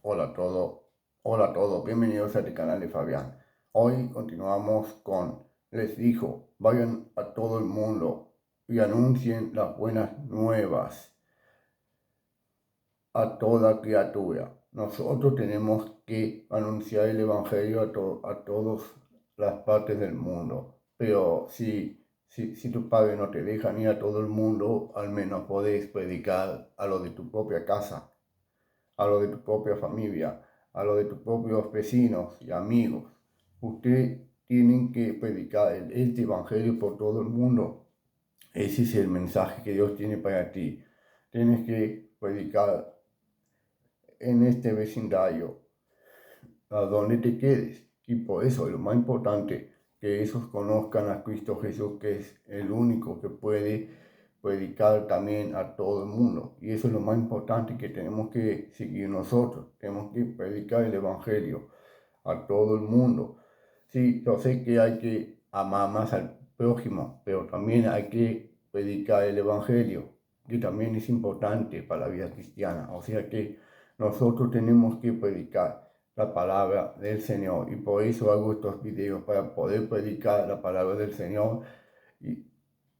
Hola a todos, hola a todos, bienvenidos a este canal de Fabián. Hoy continuamos con Les dijo, vayan a todo el mundo y anuncien las buenas nuevas a toda criatura. Nosotros tenemos que anunciar el Evangelio a todas las partes del mundo. Pero si tu padre no te deja ir a todo el mundo, al menos podés predicar a lo de tu propia casa, a lo de tu propia familia, a lo de tus propios vecinos y amigos. Ustedes tienen que predicar este evangelio por todo el mundo. Ese es el mensaje que Dios tiene para ti. Tienes que predicar en este vecindario, a donde te quedes. Y por eso es lo más importante, que esos conozcan a Cristo Jesús, que es el único que puede predicar también a todo el mundo. Y eso es lo más importante que tenemos que seguir nosotros. Tenemos que predicar el Evangelio a todo el mundo. Sí, yo sé que hay que amar más al prójimo, pero también hay que predicar el Evangelio, que también es importante para la vida cristiana. O sea que nosotros tenemos que predicar la palabra del Señor, y por eso hago estos videos, para poder predicar la palabra del Señor, y,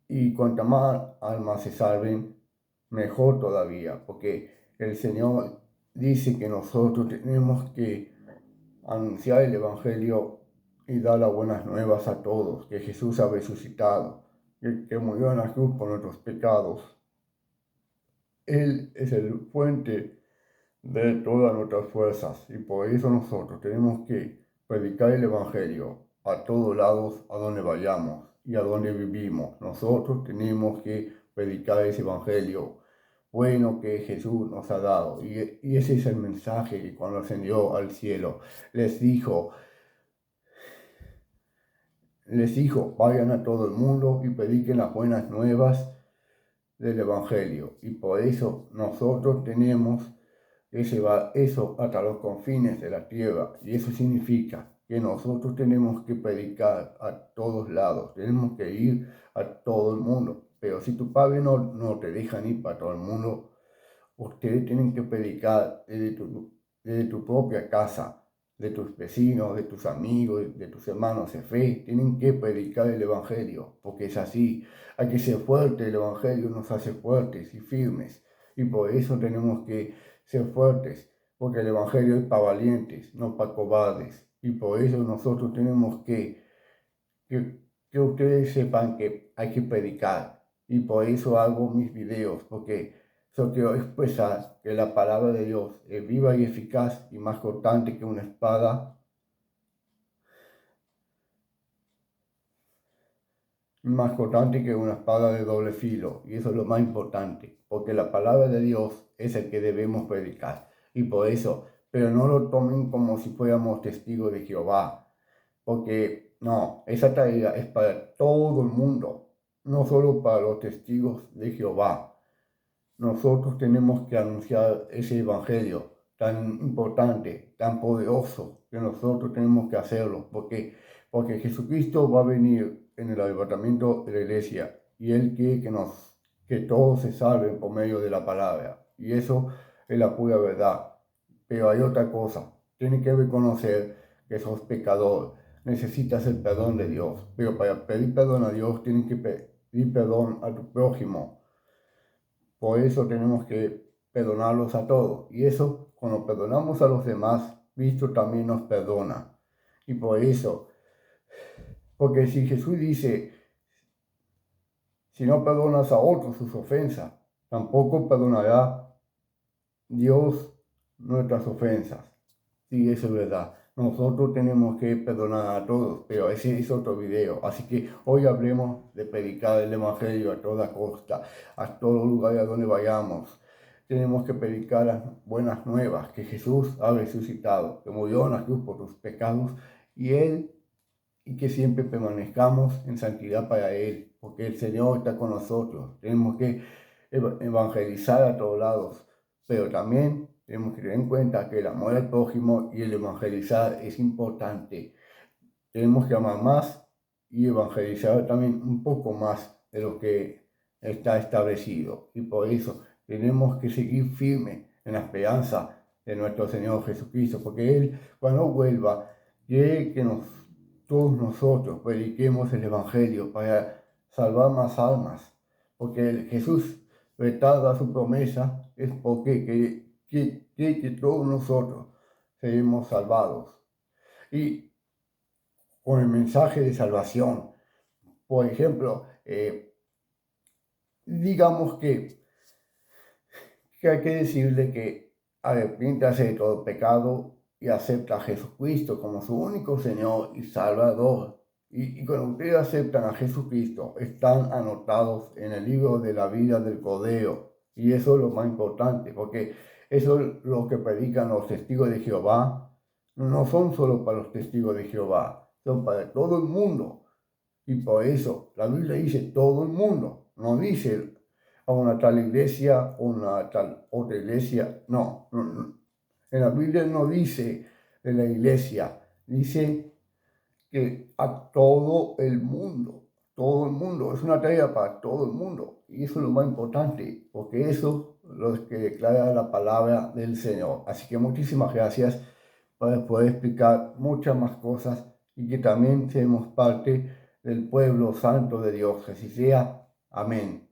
y cuanta más almas se salven, mejor todavía, porque el Señor dice que nosotros tenemos que anunciar el Evangelio y dar las buenas nuevas a todos, que Jesús ha resucitado, que murió en la cruz por nuestros pecados. Él es el fuente de todas nuestras fuerzas, y por eso nosotros tenemos que predicar el Evangelio a todos lados, a donde vayamos y a donde vivimos. Nosotros tenemos que predicar ese Evangelio bueno que Jesús nos ha dado, y ese es el mensaje que cuando ascendió al cielo les dijo, vayan a todo el mundo y prediquen las buenas nuevas del Evangelio. Y por eso nosotros tenemos que llevar eso hasta los confines de la tierra. Y eso significa que nosotros tenemos que predicar a todos lados, tenemos que ir a todo el mundo. Pero si tu padre no te deja ir para todo el mundo, ustedes tienen que predicar desde tu propia casa, de tus vecinos, de tus amigos, de tus hermanos de fe. Tienen que predicar el Evangelio, porque es así. Hay que ser fuerte, el Evangelio nos hace fuertes y firmes. Y por eso tenemos que ser fuertes, porque el Evangelio es para valientes, no para cobardes. Y por eso nosotros tenemos que ustedes sepan que hay que predicar. Y por eso hago mis videos, porque yo quiero expresar que la palabra de Dios es viva y eficaz, y más cortante que una espada, de doble filo. Y eso es lo más importante, porque la palabra de Dios es el que debemos predicar. Y por eso, pero no lo tomen como si fuéramos testigos de Jehová, porque no, esa tarea es para todo el mundo, no solo para los testigos de Jehová. Nosotros tenemos que anunciar ese evangelio tan importante, tan poderoso, que nosotros tenemos que hacerlo, porque Jesucristo va a venir en el arrebatamiento de la iglesia, y Él quiere que todos se salven por medio de la palabra, y eso es la pura verdad. Pero hay otra cosa, tienes que reconocer que sos pecador, necesitas el perdón de Dios, pero para pedir perdón a Dios tienes que pedir perdón a tu prójimo. Por eso tenemos que perdonarlos a todos. Y eso, cuando perdonamos a los demás, Cristo también nos perdona. Y por eso, porque si Jesús dice, si no perdonas a otros sus ofensas, tampoco perdonará Dios nuestras ofensas. Sí, eso es verdad. Nosotros tenemos que perdonar a todos, pero ese es otro video. Así que hoy hablemos de predicar el Evangelio a toda costa, a todo lugar a donde vayamos. Tenemos que predicar las buenas nuevas, que Jesús ha resucitado, que murió en la cruz por tus pecados, y que siempre permanezcamos en santidad para Él, porque el Señor está con nosotros. Tenemos que evangelizar a todos lados, pero también tenemos que tener en cuenta que el amor al prójimo y el evangelizar es importante. Tenemos que amar más y evangelizar también un poco más de lo que está establecido. Y por eso tenemos que seguir firmes en la esperanza de nuestro Señor Jesucristo, porque Él, cuando vuelva, quiere que todos nosotros prediquemos el Evangelio para salvar más almas, porque Jesús retarda su promesa, es porque quiere que todos nosotros seremos salvados. Y con el mensaje de salvación, por ejemplo, digamos que hay que decirle que arrepiéntase de todo pecado y acepta a Jesucristo como su único Señor y Salvador. Y cuando ustedes aceptan a Jesucristo, están anotados en el libro de la vida del Cordero. Y eso es lo más importante, porque eso es lo que predican los testigos de Jehová. No son solo para los testigos de Jehová, son para todo el mundo. Y por eso la Biblia dice todo el mundo, no dice a una tal iglesia o una tal otra iglesia, no. En la Biblia no dice de la iglesia, dice que a todo el mundo, es una tarea para todo el mundo. Y eso es lo más importante, porque eso es lo que declara la palabra del Señor. Así que muchísimas gracias para poder explicar muchas más cosas y que también seamos parte del pueblo santo de Dios. Que así sea. Amén.